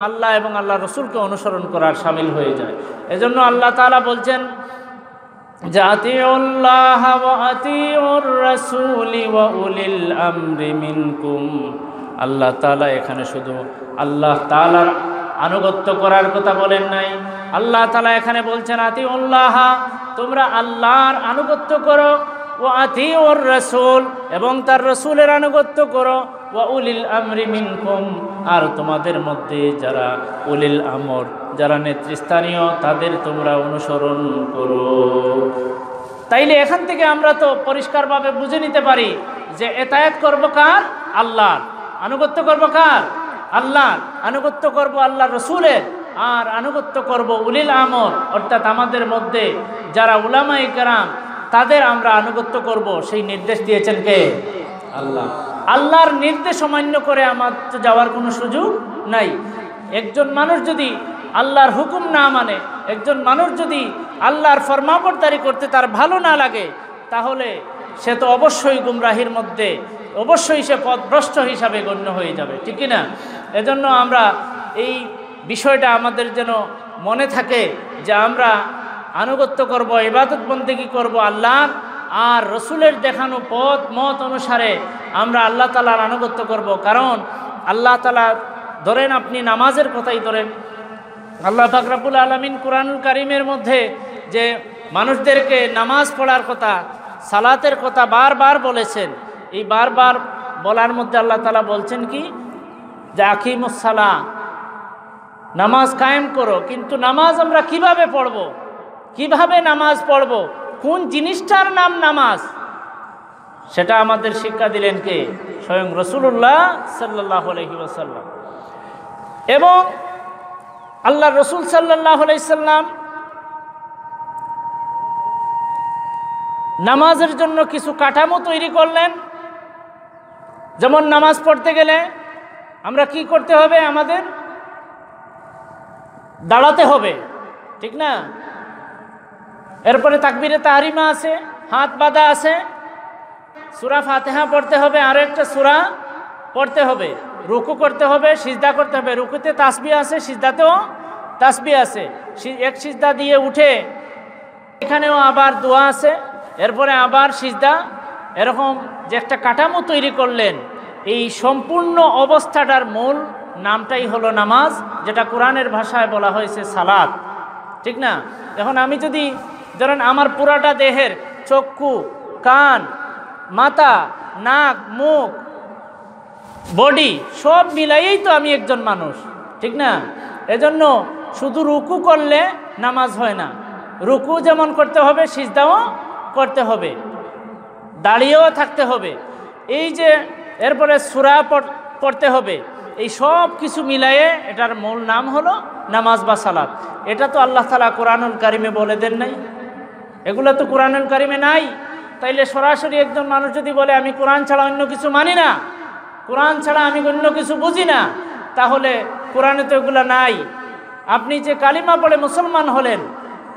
আল্লাহ এবং আল্লাহ রসুলকে অনুসরণ করার শামিল হয়ে যায়। এজন্য আল্লাহ তাআলা বলছেন যে আতিউল্লাহ ওয়া আতিউর রাসূলি ওয়া উলিল আমরি মিনকুম। আল্লাহ তাআলা এখানে শুধু আল্লাহ তাআলার আনুগত্য করার কথা বলেন নাই, আল্লাহ তাআলা এখানে বলছেন আতিউল্লাহ, তোমরা আল্লাহর আনুগত্য করো, ওয়া আতিউর রাসূল, এবং তার রাসূলের আনুগত্য করো, ওয়া উলিল আমরি মিনকুম, আর তোমাদের মধ্যে যারা উলিল আমর, যারা নেতৃস্থানীয়, তাদের তোমরা অনুসরণ করো। তাইলে এখান থেকে আমরা তো পরিষ্কারভাবে বুঝে নিতে পারি যে এতায়াত করব কার? আল্লাহর। আনুগত্য করব কার? আল্লাহর। আনুগত্য করব আল্লাহর রসুলের, আর আনুগত্য করব উলিল আমর, অর্থাৎ আমাদের মধ্যে যারা উলামায়ে কেরাম, তাদের আমরা আনুগত্য করব। সেই নির্দেশ দিয়েছেন কে? আল্লাহ। আল্লাহর নির্দেশ অমান্য করে আমার তো যাওয়ার কোনো সুযোগ নাই। একজন মানুষ যদি আল্লাহর হুকুম না মানে, একজন মানুষ যদি আল্লাহর ফরমাবরদারি করতে তার ভালো না লাগে, তাহলে সে তো অবশ্যই গুমরাহির মধ্যে, অবশ্যই সে পথভ্রষ্ট হিসাবে গণ্য হয়ে যাবে, ঠিক না? এজন্য আমরা এই বিষয়টা আমাদের যেন মনে থাকে যে আমরা আনুগত্য করব, ইবাদত বন্দেগী করব আল্লাহর, আর রসুলের দেখানো পথ মত অনুসারে আমরা আল্লাহ তাআলার আনুগত্য করব। কারণ আল্লাহ তাআলা, ধরেন আপনি নামাজের কথাই ধরেন, আল্লাহ পাক রব্বুল আলামিন কুরআনুল কারীমের মধ্যে যে মানুষদেরকে নামাজ পড়ার কথা, সালাতের কথা বারবার বলেছেন। এই বারবার বলার মধ্যে আল্লাহ তাআলা বলছেন কি? যে আকিমুস সালাহ, নামাজ কায়েম করো। কিন্তু নামাজ আমরা কিভাবে পড়ব? কিভাবে নামাজ পড়ব? কোন জিনিসটার নাম নামাজ, সেটা আমাদের শিক্ষা দিলেন কে? স্বয়ং রাসূলুল্লাহ সাল্লাল্লাহু আলাইহি ওয়াসাল্লাম। এবং আল্লাহ রসুল সাল্লাল্লাহু আলাইহি সাল্লাম নামাজের জন্য কিছু কাঠামো তৈরি করলেন। যেমন নামাজ পড়তে গেলে আমরা কি করতে হবে? আমাদের দাঁড়াতে হবে, ঠিক না? এরপরে তাকবীরে তাহরিমা আছে, হাত বাঁধা আছে, সূরা ফাতিহা পড়তে হবে, আরও একটা সূরা পড়তে হবে, রুকু করতে হবে, সিজদা করতে হবে। রুকুতে তাসবিহ আছে, সিজদাতেও তাসবিহ আছে। এক সিজদা দিয়ে উঠে এখানেও আবার দোয়া আছে, এরপরে আবার সিজদা। এরকম যে একটা কাঠামো তৈরি করলেন, এই সম্পূর্ণ অবস্থাটার মূল নামটাই হলো নামাজ, যেটা কোরআনের ভাষায় বলা হয়েছে সালাত, ঠিক না? এখন আমি যদি ধরেন আমার পুরাটা দেহের চক্ষু, কান, মাথা, নাক, মুখ, বডি সব মিলাইয়েই তো আমি একজন মানুষ, ঠিক না? এজন্য শুধু রুকু করলে নামাজ হয় না। রুকু যেমন করতে হবে, সিজদাও করতে হবে, দাঁড়িয়েও থাকতে হবে, এই যে এরপরে সূরা পড়তে হবে। এই সব কিছু মিলাইয়ে এটার মূল নাম হলো নামাজ বা সালাত। এটা তো আল্লাহ তাআলা কোরআনুল কারিমে বলে দেন নাই, এগুলো তো কোরআনুল কারিমে নাই। তাইলে সরাসরি একজন মানুষ যদি বলে আমি কোরআন ছাড়া অন্য কিছু মানি না, কোরআন ছাড়া আমি অন্য কিছু বুঝি না, তাহলে কোরআনে তো এগুলো নাই। আপনি যে কালিমা পড়ে মুসলমান হলেন,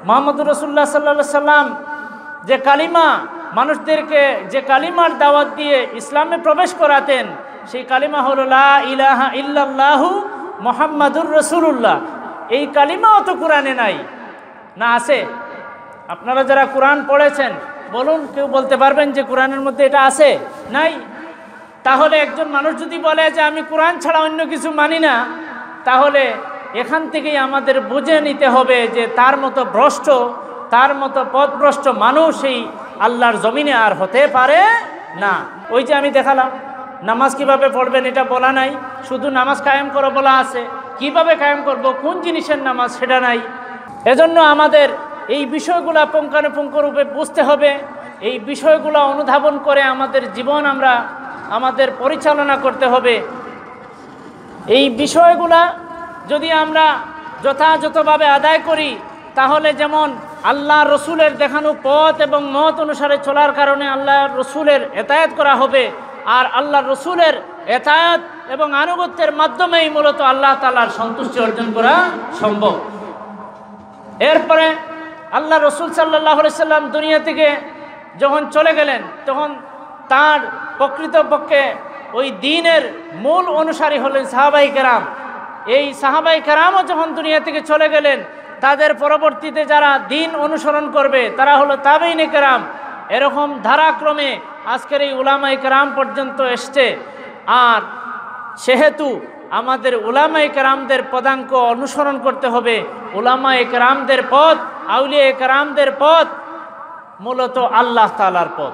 মুহাম্মদুর রাসূলুল্লাহ সাল্লাল্লাহু আলাইহি সাল্লাম যে কালিমা মানুষদেরকে, যে কালিমার দাওয়াত দিয়ে ইসলামে প্রবেশ করাতেন, সেই কালিমা হলো লা ইলাহা ইল্লাল্লাহু মুহাম্মাদুর রাসূলুল্লাহ। এই কালিমাও তো কোরআনে নাই, না আছে? আপনারা যারা কোরআন পড়েছেন বলুন, কেউ বলতে পারবেন যে কোরআনের মধ্যে এটা আছে? নাই। তাহলে একজন মানুষ যদি বলে যে আমি কোরআন ছাড়া অন্য কিছু মানি না, তাহলে এখান থেকেই আমাদের বুঝে নিতে হবে যে তার মতো ভ্রষ্ট, তার মতো পথভ্রষ্ট মানুষ এই আল্লাহর জমিনে আর হতে পারে না। ওই যে আমি দেখালাম, নামাজ কিভাবে পড়বেন এটা বলা নাই, শুধু নামাজ কায়েম করো বলা আছে। কিভাবে কায়েম করব, কোন জিনিসের নামাজ, সেটা নাই। এজন্য আমাদের এই বিষয়গুলো পুঙ্খানুপুঙ্খরূপে বুঝতে হবে। এই বিষয়গুলো অনুধাবন করে আমাদের জীবন আমরা আমাদের পরিচালনা করতে হবে। এই বিষয়গুলা যদি আমরা যথাযথভাবে আদায় করি, তাহলে যেমন আল্লাহ রসুলের দেখানো পথ এবং মত অনুসারে চলার কারণে আল্লাহ রসুলের এতায়াত করা হবে, আর আল্লাহ রসুলের এতায়াত এবং আনুগত্যের মাধ্যমেই মূলত আল্লাহ তাআলার সন্তুষ্টি অর্জন করা সম্ভব। এরপরে আল্লাহ রসুল সাল্লাল্লাহু আলাইহি সাল্লাম দুনিয়া থেকে যখন চলে গেলেন, তখন তার প্রকৃতপক্ষে ওই দ্বীনের মূল অনুসারী হলেন সাহাবায়ে কেরাম। এই সাহাবাই কেরামও যখন দুনিয়া থেকে চলে গেলেন, তাদের পরবর্তীতে যারা দিন অনুসরণ করবে তারা হলো তাবেঈনে কেরাম। এরকম ধারাক্রমে আজকের এই উলামায়ে কেরাম পর্যন্ত এসছে। আর সেহেতু আমাদের উলামায়ে কেরামদের পদাঙ্ক অনুসরণ করতে হবে। উলামায়ে কেরামদের পথ, আউলিয়ায়ে কেরামদের পথ মূলত আল্লাহ তাআলার পথ।